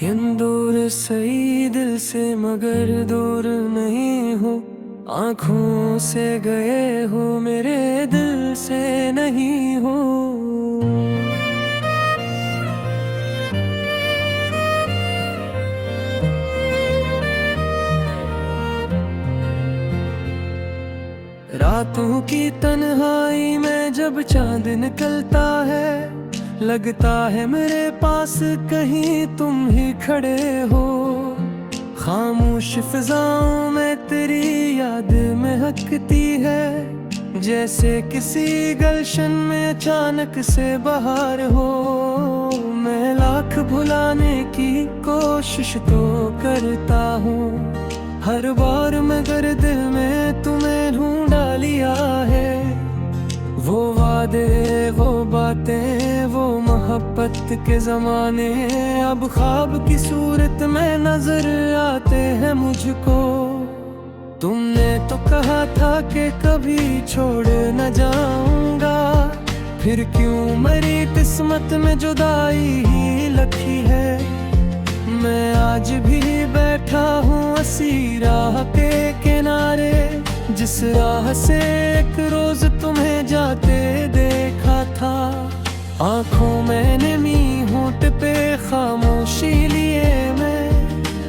यम दूर सही दिल से मगर दूर नहीं हो, आँखों से गए हो मेरे दिल से नहीं हो। रातों की तन्हाई में जब चांद निकलता है, लगता है मेरे पास कहीं तुम ही खड़े हो। खामोश फिजाओं में तेरी याद महकती है, जैसे किसी गुलशन में अचानक से बहार हो। मैं लाख भुलाने की कोशिश तो करता हूँ, हर बार मगर दिल में तुम्हें ढूंढा लिया है। वो वादे, वो बातें, वो मोहब्बत के ज़माने अब ख्वाब की सूरत में नजर आते हैं मुझको। तुमने तो कहा था कि कभी छोड़ न जाऊंगा, फिर क्यों मेरी किस्मत में जुदाई ही लिखी है। मैं आज भी बैठा हूँ उसी राह के किनारे, जिस राह से एक रोज तुम्हें जाते देखा था। आँखों में नमी, होंठ पे खामोशी लिए मैं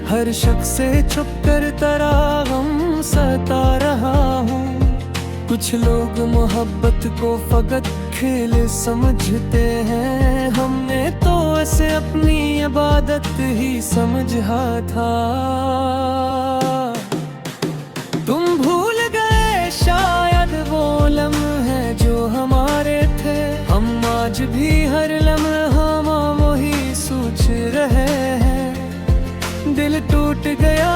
हर शख्स से छुप कर तेरा गम सता रहा हूँ। कुछ लोग मोहब्बत को फकत खेल समझते हैं, हमने तो ऐसे अपनी इबादत ही समझा था। तुम भूल गए शायद वो लम्हे जो हमारे थे, हम आज भी हर लम्हा वही सोच रहे हैं। दिल टूट गया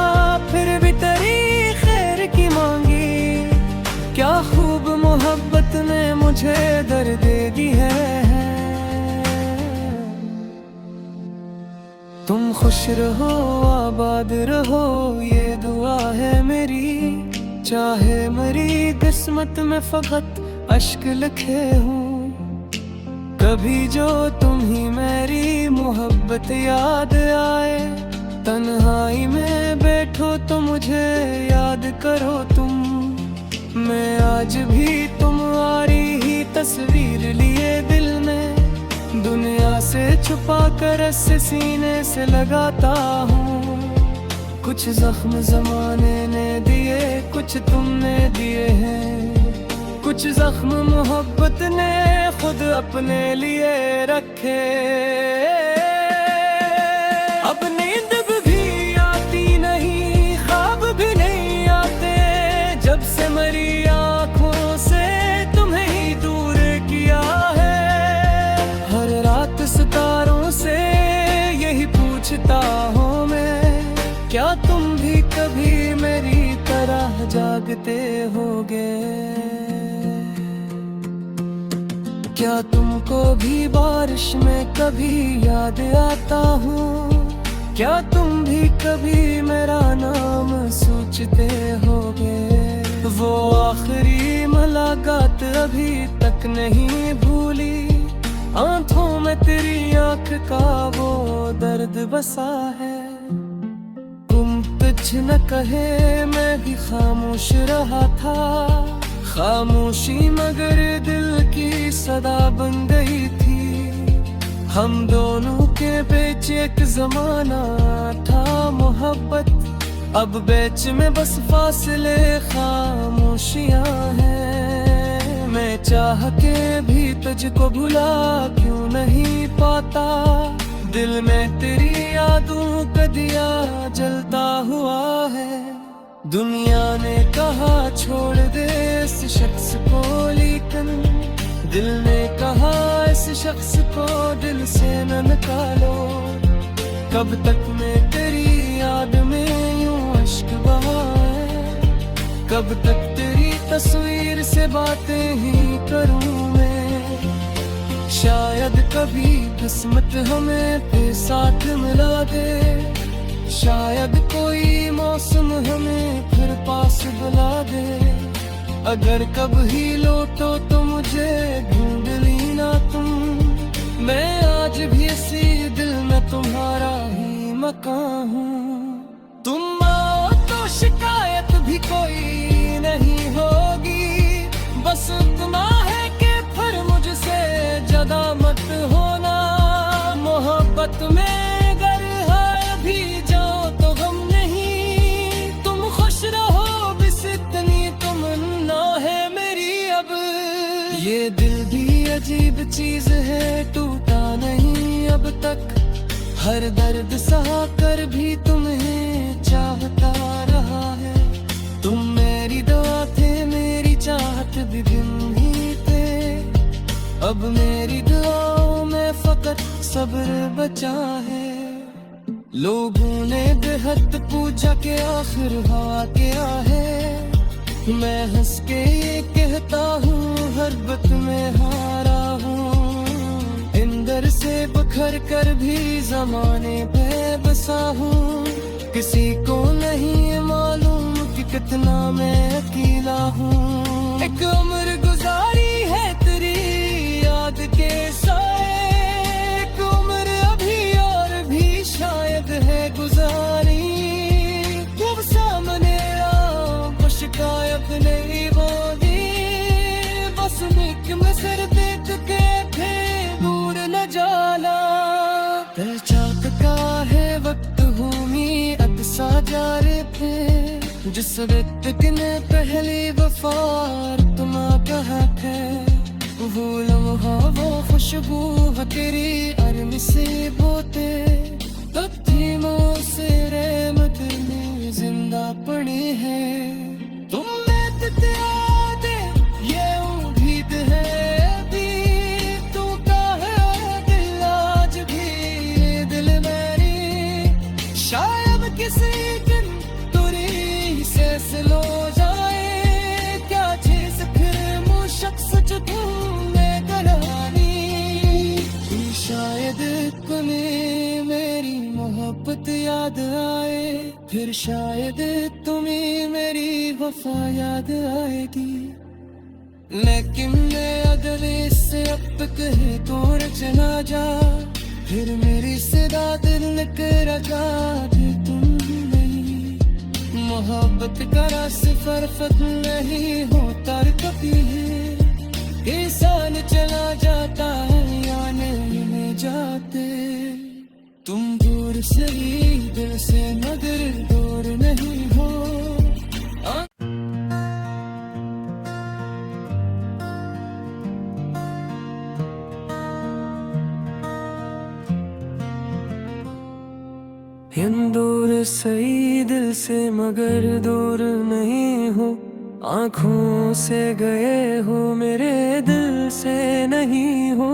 फिर भी तेरी खैर की मांगी, क्या खूब मोहब्बत ने मुझे दर्द दी है। तुम खुश रहो, आबाद रहो, ये दुआ है मेरी। चाहे मेरी किस्मत में फकत अश्क लिखे हूँ, कभी जो तुम ही मेरी मोहब्बत याद आए। तन्हाई में बैठो तो मुझे याद करो तुम, मैं आज भी तुम्हारी ही तस्वीर लिए दिल में दुनिया से छुपा कर इस सीने से लगाता हूँ। कुछ जख्म जमाने ने दिए, कुछ तुमने दिए हैं, कुछ जख्म मोहब्बत ने खुद अपने लिए रखे। अब नींद भी आती नहीं, ख्वाब भी नहीं आते, जब से मेरी आँखों से तुम्हें ही दूर किया है। हर रात सितारों से यही पूछता हूँ मैं, क्या तुम भी कभी मेरी तरह जागते होगे। क्या तुमको भी बारिश में कभी याद आता हूँ, क्या तुम भी कभी मेरा नाम सोचते होगे। वो आखिरी मुलाकात अभी तक नहीं भूली, आंखों में तेरी आँख का वो दर्द बसा है। तुम कुछ न कहे मैं भी खामोश रहा था, खामोशी मगर दिल की सदा बन गई थी। हम दोनों के बीच एक जमाना था मोहब्बत, अब बीच में बस फासले खामोशियां हैं। मैं चाह के भी तुझको भुला क्यों नहीं पाता, दिल में तेरी यादों का दिया जलता हुआ है। दुनिया ने कहा छोड़ दे इस शख्स को, लेकिन दिल ने कहा इस शख्स को दिल से न निकालो। कब तक मैं तेरी याद में यूं अश्क बहाए, कब तक तेरी तस्वीर से बातें ही करूं मैं। शायद कभी किस्मत हमें फिर साथ मिला दे, शायद कोई मौसम हमें फिर पास बुला दे। अगर कभी लौटो तो मुझे ढूंढ लेना तुम, मैं आज भी इसी दिल में तुम्हारा ही मकान रहा हूँ। तुम आओ तो शिकायत भी कोई नहीं होगी, बस इतना है कि फिर मुझसे ज्यादा मत होना। मोहब्बत में अगर हार भी जाओ तो गम नहीं, तुम खुश रहो बस इतनी तमन्ना है मेरी अब। ये दिल भी अजीब चीज है, टूटा नहीं अब तक, हर दर्द सहा कर भी तुम्हें चाहता रहा है। तुम मेरी दुआ थे, मेरी चाहत भी दिन ही थे, अब मेरी दुआओं में फकत सब्र बचा है। लोगों ने बेहद पूछा कि आखिर हुआ क्या है, मैं हंस के ये कहता हूँ हर बात में हारा हूँ। इंदर से बखर कर भी जमाने पे बसा हूँ, किसी को नहीं मालूम कि कितना मैं अकेला हूँ। एक उम्र गुजारी है तेरी याद के साए, एक उम्र अभी और भी शायद है गुजारी। खूब सामने आओ शिकायत नहीं बोली, बस मिक में सिर देख के थे दूर न जाला। पहचान का है वक्त भूमि अक्सा जा रहे थे, जिस व्यक्ति ने पहली वफार तुम कहा थे, वो लम्हा वो खुशबू है तेरी अरम से बोते, तब थी मुँह से रहमत में जिंदा पड़ी है। तुम दे ये उम्मीद है अभी, तू का है दिल आज भी दिल मेरी, शायद किसी दिन तुरी से स्लो जाए, क्या चीज फिर मुँह शख्स जो तुमने गलानी। शायद तुम्हें मेरी मोहब्बत याद आए, फिर शायद तुम्हें मेरी वफा याद आएगी। लेकिन मैं अगर इससे अब तक है तो रचना जा, फिर मेरी सदा दिल कर जा फिर तुम नहीं। मोहब्बत का सिफर फत नहीं होता कभी, इंसान चला जाता है या नहीं जाते। तुम दूर से ही दिल से मगर दूर नहीं हो। हम दूर से ही दिल से मगर दूर नहीं हो, आँखों से गए हो मेरे दिल से नहीं हो।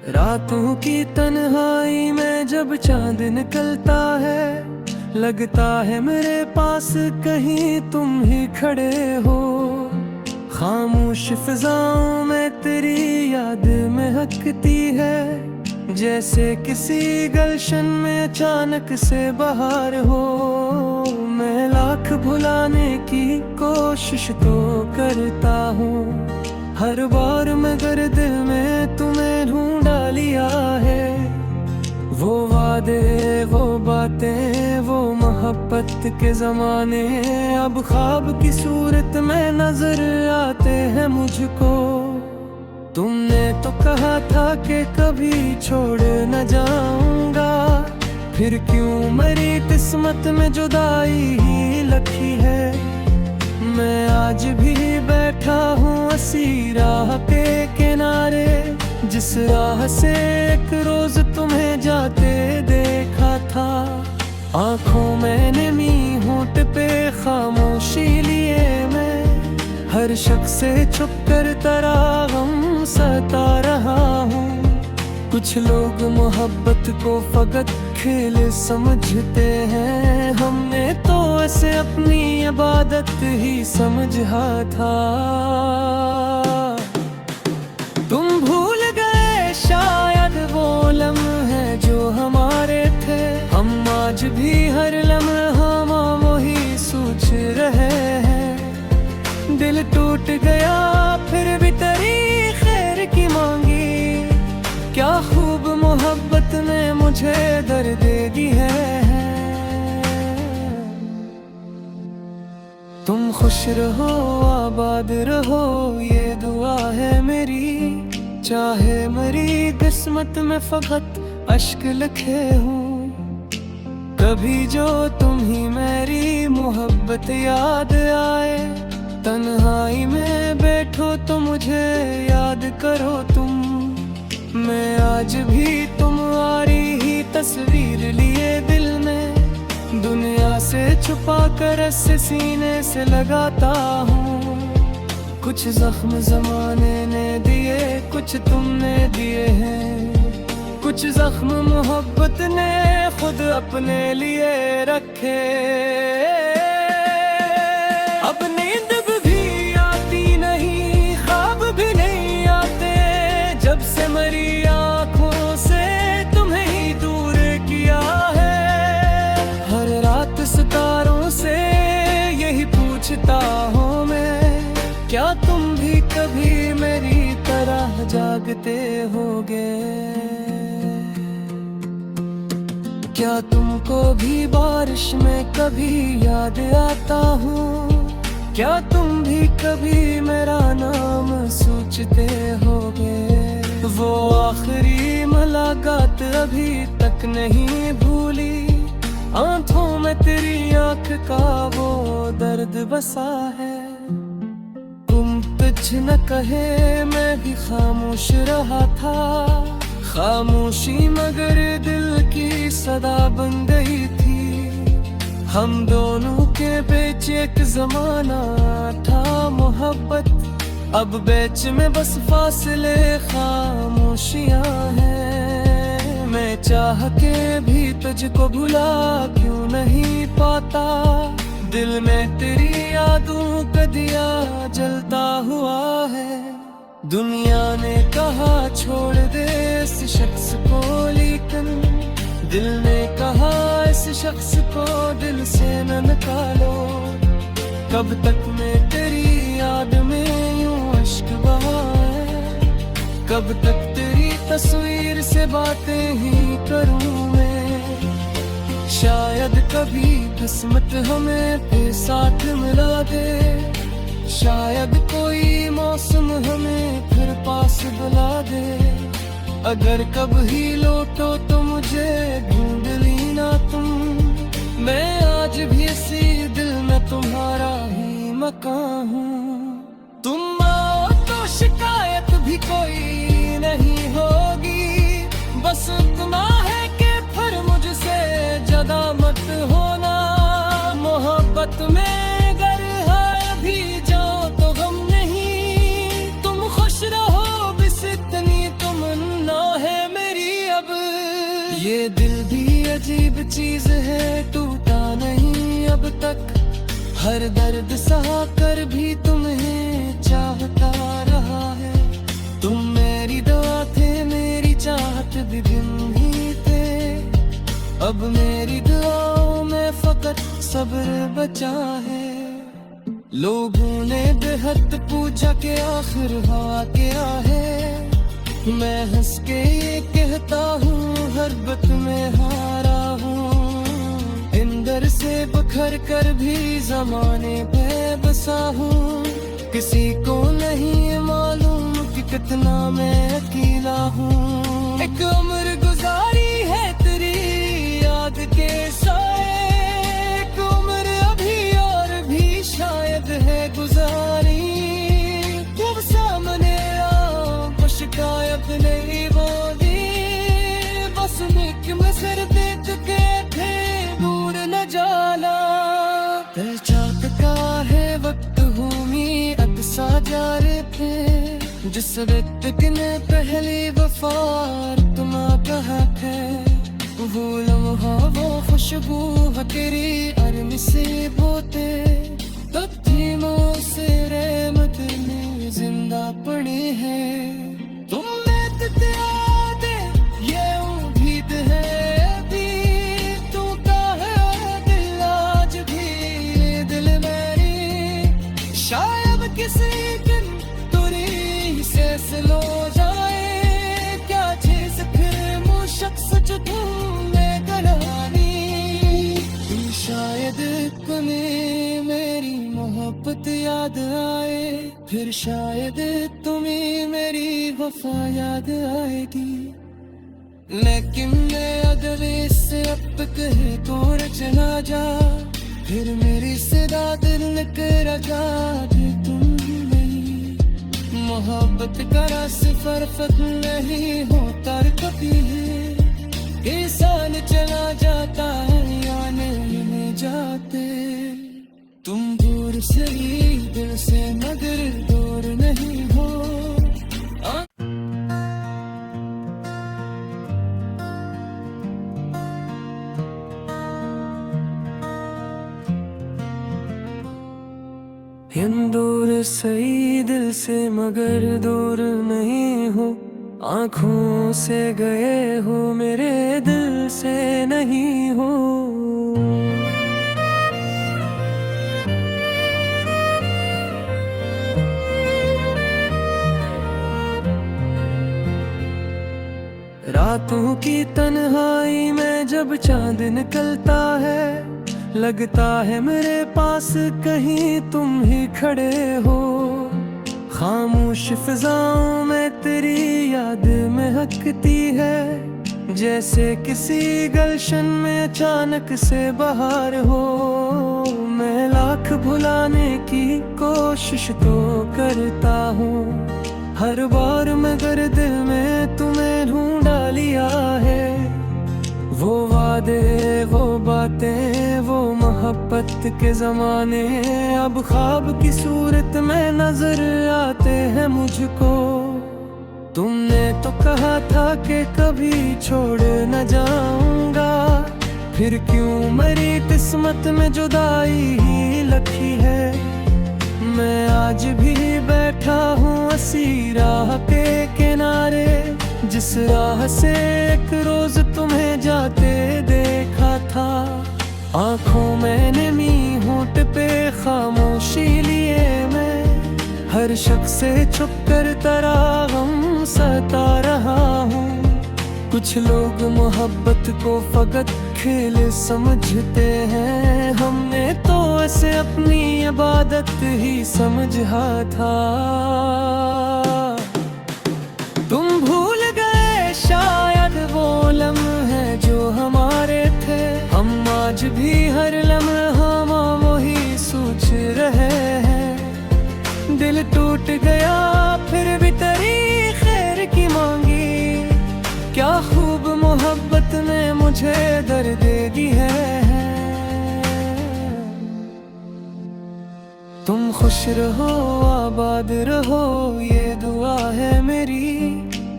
रातों की तन्हाई में जब चांद निकलता है, लगता है मेरे पास कहीं तुम ही खड़े हो। खामोश फिजाओं में तेरी याद महकती है, जैसे किसी गलशन में अचानक से बहार हो। मैं लाख भुलाने की कोशिश तो करता हूँ, हर बार मगर दिल में तुम्हें ढूंढा लिया है। वो वादे वो बातें वो मोहब्बत के जमाने अब ख्वाब की सूरत में नजर आते हैं मुझको। तुमने तो कहा था कि कभी छोड़ न जाऊंगा, फिर क्यों मेरी किस्मत में जुदाई ही लिखी है। मैं आज भी बैठा हूँ उसी राह के किनारे, जिस राह से एक रोज तुम्हें जाते देखा था। आँखों में नमी होंठ पे खामोशी लिए मैं, हर शख्स से छुप कर तेरा गम सता रहा हूँ। कुछ लोग मोहब्बत को फकत खेल समझते हैं, हमने तो ऐसे अपनी इबादत ही समझा था। तुम भूल गए शायद वो लम्हे जो हमारे थे, हम आज भी हर लम्हा वही सोच रहे हैं। टूट गया फिर भी तेरी खैर की मांगी। क्या खूब मोहब्बत ने मुझे दर्द दी है। तुम खुश रहो आबाद रहो ये दुआ है मेरी। चाहे मेरी किस्मत में फकत अश्क लिखे हूँ। कभी जो तुम ही मेरी मोहब्बत याद आए। तन्हाई में बैठो तो मुझे याद करो तुम। मैं आज भी तुम्हारी ही तस्वीर लिए दिल में। दुनिया से छुपा कर ऐसे सीने से लगाता हूँ। कुछ जख्म जमाने ने दिए कुछ तुमने दिए हैं। कुछ जख्म मोहब्बत ने खुद अपने लिए रखे। अब नींद भी आती नहीं ख्वाब भी नहीं आते। जब से मेरी आँखों से तुम्हें ही दूर किया है। हर रात सितारों से यही पूछता हूँ मैं। क्या तुम भी कभी मेरी तरह जागते होगे। क्या तुमको भी बारिश में कभी याद आता हूँ। क्या तुम भी कभी मेरा नाम सोचते होगे। वो आखिरी मुलाकात अभी तक नहीं भूली। आंखों में तेरी आंख का वो दर्द बसा है। तुम कुछ न कहे मैं भी खामोश रहा था। खामोशी मगर दिल की सदा बन गई थी। हम दोनों के बीच एक जमाना था मोहब्बत। अब बीच में बस फासले खामोशियां हैं। मैं चाह के भी तुझको भुला क्यों नहीं पाता। दिल में तेरी यादों का दिया जलता हुआ है। दुनिया ने कहा छोड़ दे इस शख्स को लेकिन दिल ने कहा इस शख्स को दिल से न निकालो। कब तक मैं तेरी याद में यूं अश्क बहाए। कब तक तेरी तस्वीर से बातें ही करूं मैं। शायद कभी किस्मत हमें फिर साथ मिला दे। शायद कोई मौसम हमें फिर पास बुला दे। अगर कभी लौटो तो मुझे ढूंढ लेना तुम। मैं आज भी इसी दिल में तुम्हारा ही मकान हूँ। तुम आओ तो शिकायत भी कोई नहीं होगी। बस इतना है कि फिर मुझसे ज्यादा मत होना। मोहब्बत में अगर है भी जाओ तो गम नहीं। तुम खुश रहो बस इतनी तमन्ना है मेरी अब। ये दिल भी अजीब चीज है टूटा नहीं अब तक। हर दर्द सहा कर भी तुम्हें चाहता रहा है। तुम मेरी दुआ थे मेरी चाहत भी दिन ही थे। अब मेरी दुआओं में फकत सब्र बचा है। लोगों ने बेहद पूछा कि आखिर हुआ क्या है। मैं हंस के ये कहता हूँ हर बात में हारा हूँ। इंदर से बखर कर भी जमाने पे बसा हूँ। किसी को नहीं मालूम कि कितना मैं अकेला हूँ। एक उम्र गुजारी है तेरी याद के साए। एक उम्र अभी और भी शायद है गुजारी। तुम सामने आओ वो शिकायत नहीं बोली। बस निक में सिर दे चुके थे दूर न जाला। चाहत का है वक्त भूमि अक्सा जा रहे थे। जिस व्यक्ति ने पहली वफा तुमा कहा है। वो लम्हा वो खुशबू है तेरी अरम से बोते। तब थी मुँह से रहमत में जिंदा पड़ी है। तुम दे ये उम्मीद है अभी। तू का है दिल आज भी दिल मेरी। शायद किसी फिर शायद तुम्हें मेरी वफा याद आएगी। लेकिन मैं अगर इससे अब कहे तोड़ चला जा, फिर मेरी सदा दिल कर जा दे तुम नहीं। मोहब्बत का सिफर फर्क नहीं होता कभी, ये साल चला जाता है या नहीं जाते। तुम दूर से ही दिल से मगर दूर नहीं हो। हम दूर सही दिल से मगर दूर नहीं हो। आँखों से गए हो मेरे दिल से नहीं हो। रातों की तन्हाई में जब चांद निकलता है, लगता है मेरे पास कहीं तुम ही खड़े हो। खामोश फिजाओं में तेरी याद महकती है, जैसे किसी गुलशन में अचानक से बहार हो। मैं लाख भुलाने की कोशिश तो करता हूँ, हर बार मगर दिल में तुम्हें ढूंढा लिया है। वो वादे, वो बातें, वो मोहब्बत के जमाने अब ख्वाब की सूरत में नजर आते हैं मुझको। तुमने तो कहा था कि कभी छोड़ न जाऊंगा, फिर क्यों मेरी किस्मत में जुदाई ही लिखी है। मैं आज भी बैठा हूँ उसी राह के किनारे, जिस राह से एक रोज तुम्हें जाते देखा था। आँखों में नमी, होंठ पे खामोशी लिए मैं हर शख्स से छुप कर तेरा गम सता रहा हूँ। कुछ लोग मोहब्बत को फकत खेल समझते हैं, हमने तो ऐसे अपनी इबादत ही समझा था। तुम भूल गए शायद वो लम्हे जो हमारे थे, हम आज भी हर लम्हा वही सोच रहे हैं। दिल टूट गया फिर भी तेरी खैर की मांगी, क्या खूब मोहब्बत ने मुझे दर्द दी है। तुम खुश रहो, आबाद रहो, ये दुआ है मेरी।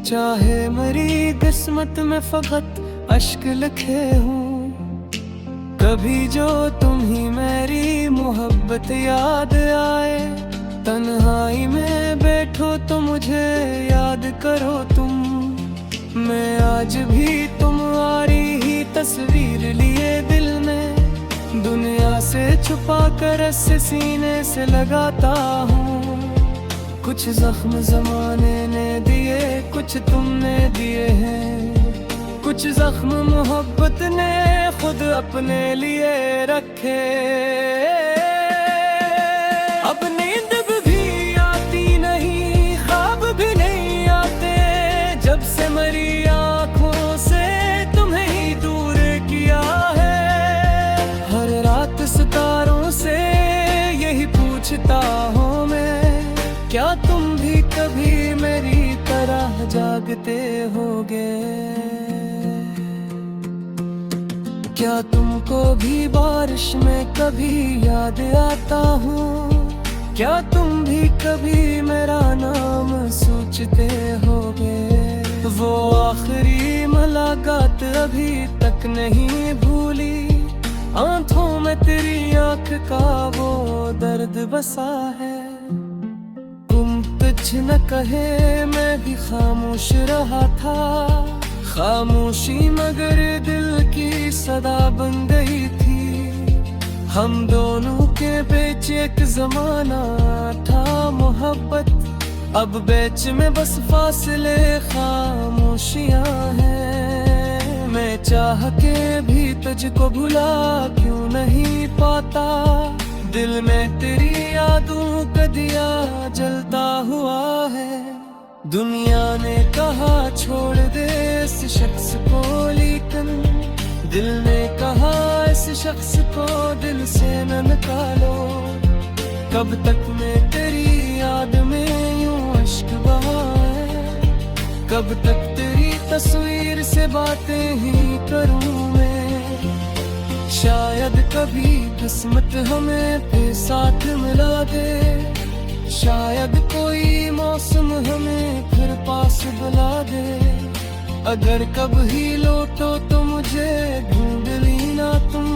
चाहे मेरी किस्मत में फकत अश्क लिखे हूँ, कभी जो तुम ही मेरी मोहब्बत याद आए। तन्हाई में बैठो तो मुझे याद करो तुम, मैं आज भी तुम्हारी ही तस्वीर लिए दिल में दुनिया से छुपा कर ऐसे सीने से लगाता हूँ। कुछ जख्म जमाने ने दिए, कुछ तुमने दिए हैं, कुछ जख्म मोहब्बत ने खुद अपने लिए रखे। अब नींद भी आती नहीं, ख्वाब भी नहीं आते, जब से मरी आँखों से तुम्हें ही दूर किया है। हर रात सितारों से यही पूछता हूँ मैं, क्या तुम भी कभी मेरी तरह जागते होगे। क्या तुमको भी बारिश में कभी याद आता हूँ, क्या तुम भी कभी मेरा नाम सोचते होगे। वो आखिरी मुलाकात अभी तक नहीं भूली, आंखों में तेरी आँख का वो दर्द बसा है। तुम कुछ न कहे मैं भी खामोश रहा था, खामोशी मगर दिल की सदा बन गई थी। हम दोनों के बीच एक जमाना था मोहब्बत, अब बीच में बस फासले खामोशियां हैं। मैं चाह के भी तुझको भुला क्यों नहीं पाता, दिल में तेरी यादों का दिया जलता हुआ है। दुनिया ने कहा छोड़ दे इस शख्स को, लेकिन दिल ने कहा इस शख्स को दिल से न निकालो। कब तक मैं तेरी याद में यूं अश्क बहाए, कब तक तेरी तस्वीर से बातें ही करूं मैं। शायद कभी किस्मत हमें फिर साथ मिला दे, शायद कोई मौसम हमें फिर पास बुला दे। अगर कभी लौटो तो मुझे ढूंढ लेना तुम,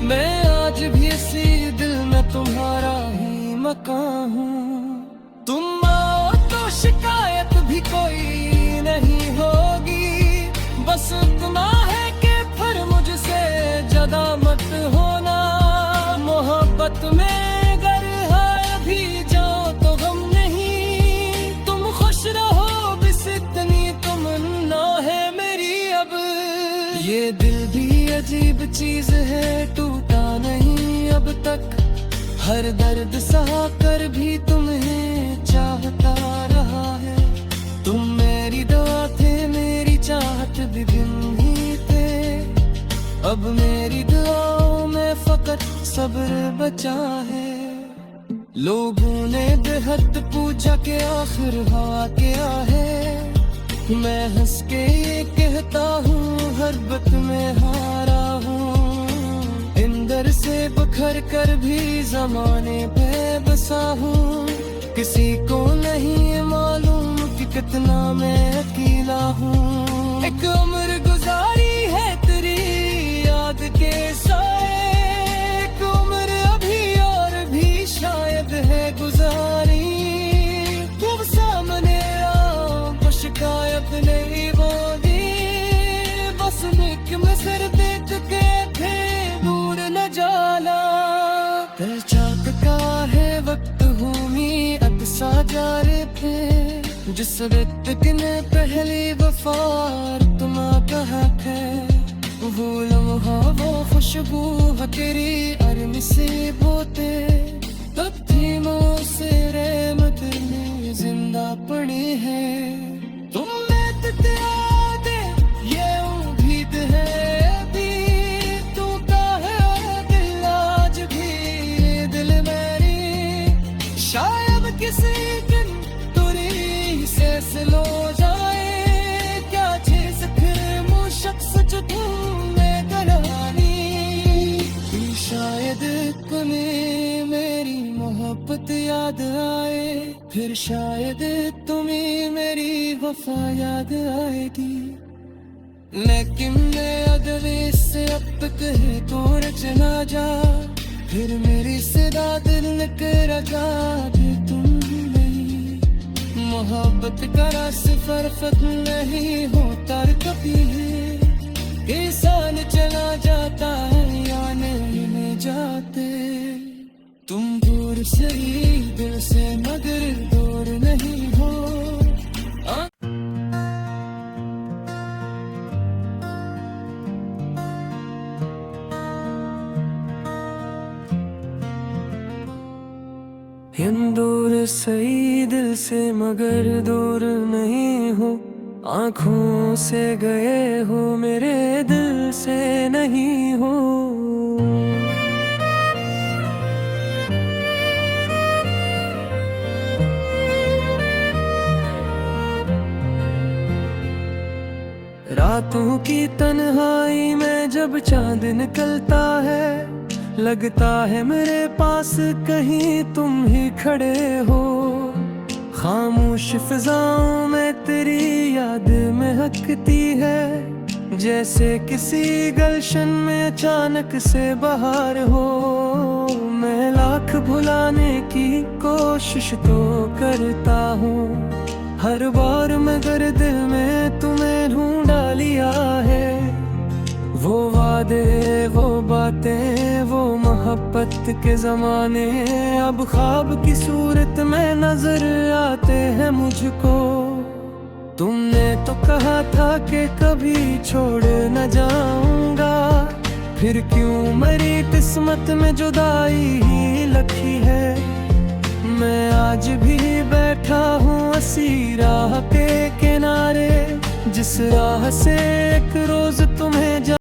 मैं आज भी इसी दिल में तुम्हारा ही मकान हूँ। तुम आओ तो शिकायत भी कोई नहीं होगी, बस इतना है कि फिर मुझसे ज्यादा मत होना। मोहब्बत में अगर है भी जाओ तो गम नहीं, तुम खुश रहो बस इतनी तमन्ना है मेरी अब। ये दिल भी अजीब चीज है, टूटा नहीं अब तक, हर दर्द सहा कर भी तुम्हें चाहता रहा है। तुम मेरी दुआ थे, मेरी चाहत भी दिन ही थे, अब मेरी दुआओं में फकत सब्र बचा है। लोगों ने बेहद पूछा कि आखिर हुआ क्या है, मैं हंस के ये कहता हूँ हर वक्त में हारा हूँ। इंदर से बखर कर भी जमाने पे बसा हूँ, किसी को नहीं मालूम कि कितना मैं अकेला हूँ। एक उम्र गुजारी है तेरी याद के साए, एक उम्र अभी और भी शायद है गुजारी। खूब सामने आओ तो शिकायत नहीं बोली, बस मिक में सिर दे चुके थे दूर न जाला। चाक का है वक्त भूमि अकसा जा रहे थे, जिस व्यक्त ने पहली वफार तुम कहा है। वो लम्हा वो खुशबू तेरी अरम से बोते, तब थी मुँह से रहमत में जिंदा पड़ी है। तुम में दे ये उम्मीद है अभी, तू का है दिल आज भी दिल मेरी। शायद किसी दिन तुरी से स्लो जाए, क्या चीज फिर मुँह शख्स जो तुमने गलानी। शायद तुम्हें मेरी मोहब्बत याद आए, फिर शायद तुम्हें मेरी वफा याद आएगी। लेकिन मैं अगर इससे अब तक है तो रचना जा, फिर मेरी सदा दिल कर जा दे तुम नहीं। मोहब्बत का सिफर फत नहीं होता कभी, इंसान चला जाता है या नहीं जाते। तुम दूर से ही दिल से मगर दूर नहीं हो। हम दूर से ही दिल से मगर दूर नहीं हो, आँखों से गए हो मेरे दिल से नहीं हो। रातों की तन्हाई में जब चांद निकलता है, लगता है मेरे पास कहीं तुम ही खड़े हो। खामोश फिजाओं में तेरी याद महकती है, जैसे किसी गलशन में अचानक से बहार हो। मैं लाख भुलाने की कोशिश तो करता हूँ, हर बार मगर दिल में तुम्हें ढूंढा लिया है। वो वादे वो बातें वो मोहब्बत के जमाने अब ख्वाब की सूरत में नजर आते हैं मुझको। तुमने तो कहा था कि कभी छोड़ न जाऊंगा, फिर क्यों मेरी किस्मत में जुदाई ही लिखी है। मैं आज भी बैठा हूँ उसी राह के किनारे, जिस राह से एक रोज तुम्हें